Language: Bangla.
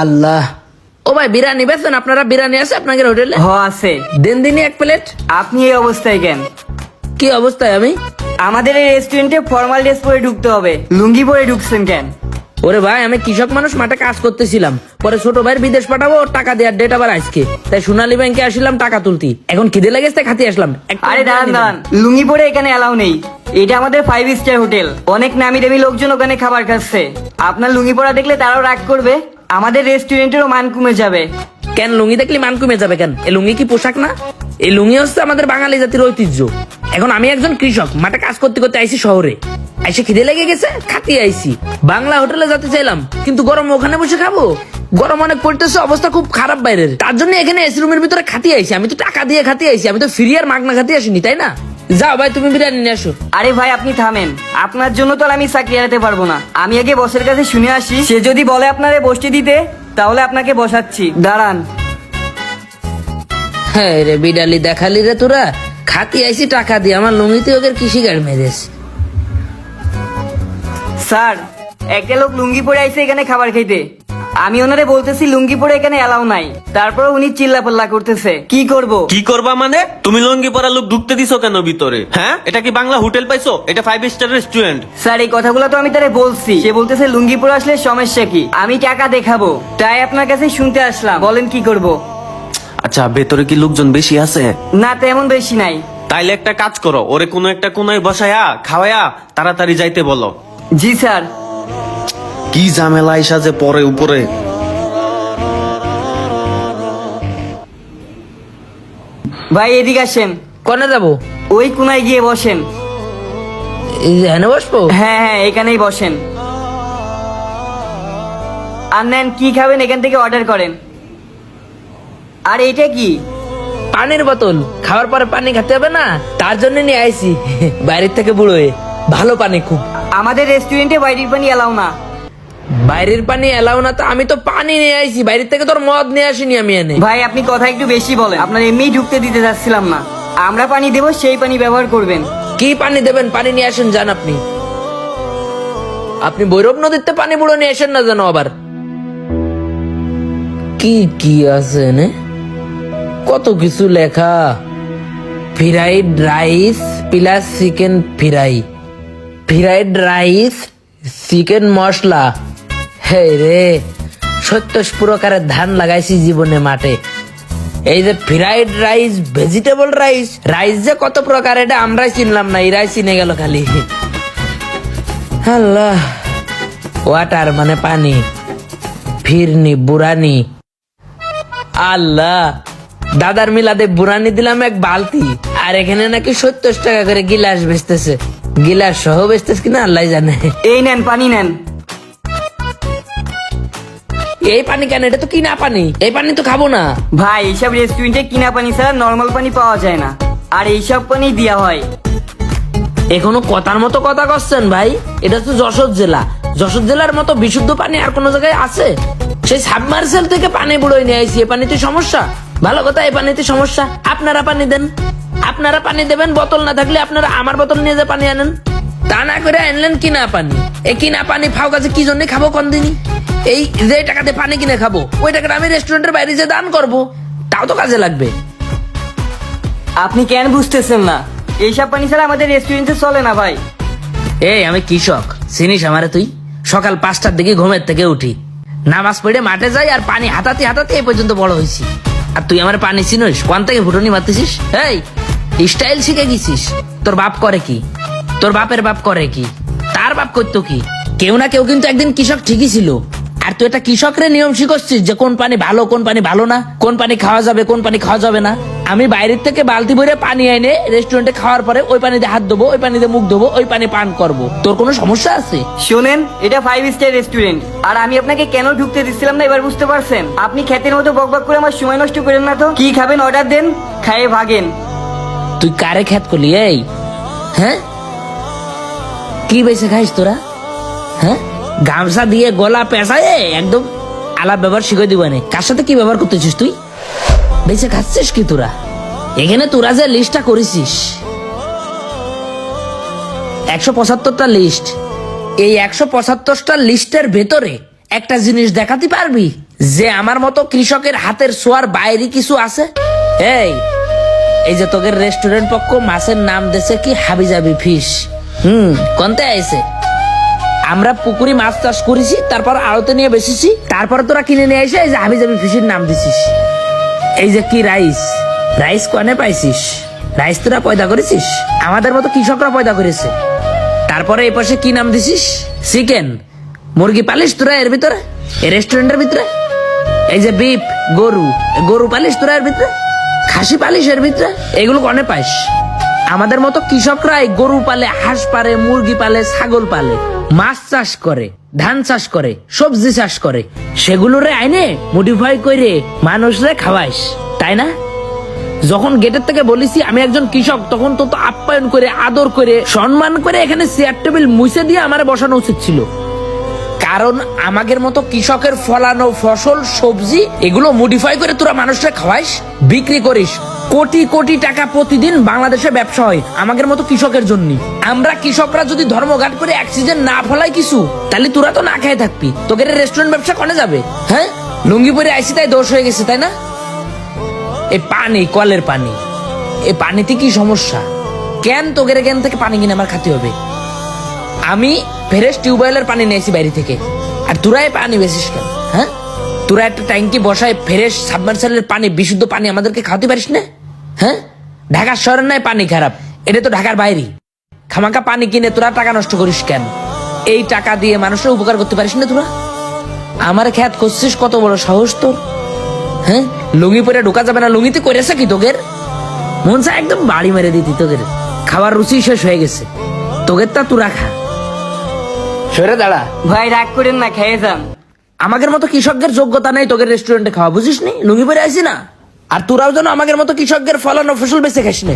আল্লাহ, ও ভাই বিরিয়ানি বেছেন আপনারা? বিরিয়ানি আছে আপনাদের হোটেলে? হ আছে। দিন দিনই এক প্লেট। আপনি এই অবস্থায় কেন? কি অবস্থায় আমি? আমাদের এই রেস্টুরেন্টে ফর্মাল ড্রেস পরে ঢুকতে হবে, লুঙ্গি পরে ঢুকছেন কেন? ওরে ভাই, আমি কৃষক মানুষ, মাঠে কাজ করতেছিলাম, পরে ছোট ভাইয়ের বিদেশ পাঠাবো, ওর টাকা দেওয়ার ডেট আবার আজকে, তাই সোনালী ব্যাংকে আসলাম টাকা তুলতি। এখন খিদে লেগেছে তাই খাতে আসলাম। আরে দাঁড়ান দাঁড়ান, লুঙ্গি পরে এখানে এলাও নেই। এটা আমাদের 5 স্টার হোটেল, অনেক নামি দামি লোকজন ওখানে খাবার খাচ্ছে। আপনার লুঙ্গি পরা দেখলে তারাও রাগ করবে, আমাদের রেস্টুরেন্টেরও মান কমে যাবে। কেন লুঙ্গি দেখলে মান কমে যাবে কেন? এই লুঙ্গি কি পোশাক না? এই লুঙ্গি হচ্ছে আমাদের বাঙালি জাতির ঐতিহ্য। এখন আমি একজন কৃষক, মাঠে কাজ করতে করতে আইছি শহরে, আইসে খিদে লেগে গেছে, খাতি আইছি। বাংলা হোটেলে যেতে চাইলাম, কিন্তু গরম ওখানে বসে খাবো? গরম অনেক পড়তেছে, অবস্থা খুব খারাপ বাইরের, তার জন্য এখানে এসি রুমের ভিতরে খাতি আইছি। আমি তো টাকা দিয়ে খাতি আইছি, আমি তো ফ্রি আর মাগনা খাতি আসিনি, তাই না? যাও ভাই, তুমি বিরিয়ানি নিয়ে আসো। আরে ভাই আপনি থামেন, আপনার জন্য তো আর আমি চাকরি এড়াতে পারবো না। আমি আগে বসের কাছে শুনে আসি, সে যদি বলে আপনারে বসতে দিতে তাহলে আপনাকে বসাচ্ছি, দাঁড়ান। হ্যাঁ রে বিড়ালি দেখালি রে তোরা, খাতি আইছি টাকা দিয়ে, আমার লুঙ্গিতে ওদের কৃষি গাড় মেরেছে। স্যার, একটা লোক লুঙ্গি পরে আইছে এখানে খাবার খাইতে, আমি ওনারে বলতেছি লুঙ্গি পরে এখানে এলাও নাই, তারপর উনি চিল্লাপাল্লা করতেছে। কি করব? কি করবা মানে? তুমি লঙ্গি পরা লোক ঢুকতে দিছো কেন ভিতরে? হ্যাঁ, এটা কি বাংলা হোটেল পাইছো? এটা 5 স্টার রেস্টুরেন্ট। স্যার এই কথাগুলো তো আমি তারে বলছি, সে বলতেছে লুঙ্গি পরে আসলে সমস্যা কি, আমি টাকা দেখাবো, তাই আপনার কাছে শুনতে আসলাম, বলেন কি করব? আচ্ছা, ভেতরে কি লোকজন বেশি আছে? না তেমন বেশি নাই। তাইলে একটা কাজ করো, ওরে কোনো একটা কোনায় বসায়া খাওয়ায়া তাড়াতাড়ি যাইতে বলো। জি স্যার। কি ঝামেলা আইসা যে পরে উপরে। ভাই এদিকে আসেন। কনে যাবো? ওই কোনায় গিয়ে বসেন। এখানে বসবো? হ্যাঁ হ্যাঁ, এখানেই বসেন। আর নেন, কি খাবেন এখান থেকে অর্ডার করেন। আর এটা কি? পানির বোতল, খাওয়ার পরে পানি খেতে হবে না, তার জন্য নিয়ে আইছি বাইরের থেকে বুড়ো হয়ে। ভালো পানি খুব। আমাদের রেস্টুরেন্টে বাইরের পানি এলাও না। বাইরের পানি এলাও না? তো আমি তো পানি নিয়ে আইছি বাইরের থেকে, তোর মদ নিয়ে আসিনি আমি এনে। ভাই আপনি কথা একটু বেশি বলেন, আপনার এমনি ঢুকতে দিতে যাচ্ছিলাম না। আমরা পানি দেবো, সেই পানি ব্যবহার করবেন। কি পানি দেবেন? পানি নিয়ে আসেন যান। আপনি আপনি ভৈরব নদীতে পানি বুড়ো নিয়ে আসেন না জানো আবার। কি কি আছে নে? কত কিছু লেখা। Fried rice plus chicken fry, fried rice chicken masala. হে রে, 70 প্রকারের ধান লাগাইছি জীবনে মাঠে। এই যে fried rice, vegetable rice, rice যে কত প্রকার এটা আমরাই চিনলাম না, এরাই চিনে গেল খালি। আল্লাহ, ওয়াটার মানে পানি, ফিরনি বুরানি। আল্লাহ, দাদার মিলাদে বুরানি দিলাম এক বালতি, আর এখানে নাকি 70 টাকা করে গিলাস বেচতেছে। গিলাস সহ বেচতেছে কিনা আল্লাহ জানে। এই নেন পানি নেন। এই পানি কেন? এটা তো কিনা পানি, এই পানি তো খাবো না। ভাই এইসব রেস্টুরেন্টে কিনা পানি ছাড়া নর্মাল পানি পাওয়া যায় না, আর এইসব পানি দেওয়া হয়। এখনো কথার মতো কথা করছেন ভাই? এটা তো যশোর জেলা, যশোর জেলার মতো বিশুদ্ধ পানি আর কোন জায়গায় আছে? সেই সাবমার্সেল থেকে পানি বুড়োই নিয়ে আইছি, এ পানিতে সমস্যা? ভালো কথা, এই পানিতে সমস্যা। আপনারা পানি দেন, আপনারা পানি দেবেন, বোতল না থাকলে আপনারা আমার বোতল নিয়ে যে পানি আনেন। তা না করে আনলেন কিনা পানি। এই কিনা পানি ফাও কাছে কি জন্য খাবো কোন দিনই? এই যে টাকাতে পানি কিনে খাবো, ওই টাকাটা আমি রেস্টুরেন্টের বাইরে যে দান করবো, তাও তো কাজে লাগবে। আপনি কেন বুঝতেছেন না? এইসব পানি ছাড়া আমাদের রেস্টুরেন্টে চলে না ভাই। এই আমি কৃষক, চিনিস আমারে তুই? সকাল 5টার দিকে ঘুমের থেকে উঠি, নামাজ পড়ে মাঠে যাই, আর পানি হাতাতে হাতাতে এই পর্যন্ত বড় হয়েছি। আর তুই আমার পানি চিনিস? কোন থেকে ফুটনি মারতেছিস? এই স্টাইল শিখে গেছিস? তোর বাপ করে কি? তোর বাপের বাপ করে কি? তার বাপ করতো কি? কেউ না কেউ কিন্তু একদিন কৃষক ঠিকই ছিল। আর তুই এটা কৃষকরে নিয়ম শিখছিস যে কোন পানি ভালো কোন পানি ভালো না, কোন পানি খাওয়া যাবে কোন পানি খাওয়া যাবে না। আমি বাইরের থেকে বালতি ভরে পানি এনে রেস্টুরেন্টে খাওয়ার পরে ওই পানিতে হাত ধোবো, ওই পানিতে মুখ ধোবো, ওই পানি পান করবো। তোর কোনো সমস্যা আছে? শোনেন, এটা 5 স্টার রেস্টুরেন্ট, আর আমি আপনাকে কেন ঢুকতে দিচ্ছিলাম না এবার বুঝতে পারছেন? আপনি খেতের মতো বকবক করে আমার সময় নষ্ট করেন না তো। কি খাবেন অর্ডার দেন, খাইয়ে ভাগেন। তুই কারে খ্যাত করলি? এই হ্যাঁ, কি বেশি খাইস তোরা? হ্যাঁ, গামছা দিয়ে গলা পেঁচায় একদম আলাপ ব্যবহার শিখে দিবানে। কার সাথে কি ব্যবহার করতেছিস তুই? বেঁচে খাচ্ছিস কি তোরা? এখানে তোরা যে লিস্টটা করেছিস 175টা লিস্ট, এই 175টা লিস্টের ভেতরে একটা জিনিস দেখাতে পারবি যে আমার মতো কৃষকের হাতের ছোঁয়ার বাইরে কিছু আছে? এই যে তোদের রেস্টুরেন্ট পক্ষ মাছের নাম দেছে কি হাবিজাবি ফিশ। কোনতে আইছে? আমরা পুকুরি মাছ চাষ করেছি, তারপর আড়তে নিয়ে বেচেছি, তারপর তোরা কিনে নিয়ে এসে এই যে হাবিজাবি ফিশের নাম দিছিস। এই যে কি রাইস কনে পাইছিস? রাইস তোরা পয়দা করেছিস? আমাদের মতো কৃষকরা পয়দা করেছে। তারপরে এই পাশে কি নাম দিছিস? চিকেন, মুরগি পালিস তোরা এর ভিতরে, এই রেস্টুরেন্টের ভিতরে? এই যে বিফ, গরু পালিস তোরা এর ভিতরে, খাসি পালিস এর ভিতরে? এগুলো কনে পাইস? আমাদের মতো কৃষকরা এই গরু পালে, হাঁস পালে, মুরগি পালে, ছাগল পালে, মাছ চাষ করে, ধান চাষ করে, সবজি চাষ করে, সেগুলোরে আইনে মডিফাই করে মানুষরে খাওয়াইস, তাই না? যখন গেটের থেকে বলেছি আমি একজন কৃষক, তখন তো আপ্যায়ন করে, আদর করে, সম্মান করে এখানে চেয়ার টেবিল মুছে দিয়ে আমারে বসানো উচিত ছিল। কারণ আমাদের মতো কৃষকের ফলানো ফসল, সবজি এগুলো মডিফাই করে তোরা মানুষরা খাওয়াইস, বিক্রি করিস। কোটি কোটি টাকা প্রতিদিন বাংলাদেশে ব্যবসা হয় আমাদের মতো কৃষকের জন্য। আমরা কৃষকরা যদি ধর্মঘাট করে অক্সিজেন না ফলাই কিছু, তাহলে তোরা তো না খেয়ে থাকবি। তোদের রেস্টুরেন্ট ব্যবসা কনে যাবে? হ্যাঁ, লুঙ্গি পরে আইসি তাই দোষ হয়ে গেছে, তাই না? এই পানি, কলের পানি, এই পানিতে কি সমস্যা? কেন তোদের এখান থেকে পানি কিনে আমার খাতে হবে? আমি ফ্রেশ টিউবওয়েলের পানি নিয়েছি বাইরে থেকে, আর তোরাই পানি বেশিস কেন? হ্যাঁ, তোরা একটা ট্যাঙ্কি বসায় ফ্রেশ সাবমার্সেলের পানি, বিশুদ্ধ পানি আমাদেরকে খাওয়াতে পারিস না? হ্যাঁ, ঢাকার শহরের নাই পানি খারাপ, এটা তো ঢাকার বাইরে। খামাকা পানি কিনে তোরা টাকা নষ্ট করিস কেন? এই টাকা দিয়ে মানুষের উপকার করতে পারিস না তোরা? আমার খ্যাত করছিস, কত বড় সাহস তোর? হ্যাঁ, লুঙ্গি পরে ঢোকা যাবে না। লুঙ্গিতে করেছে কি তোদের? মন চায় একদম বাড়ি মেরে দিতি। তোদের খাবার রুচি শেষ হয়ে গেছে, তোদের তা তোরা খা। সরে দাঁড়া। ভাই রাগ করেন না, খেয়ে যান। আমাদের মতো কৃষকদের যোগ্যতা নেই তোদের রেস্টুরেন্টে খাওয়া, বুঝিস নি? লুঙ্গি পরে আইসি না, আর তোরাও যেন আমাদের মতো কৃষকদের ফলানো ফসল বেঁচে খাস না।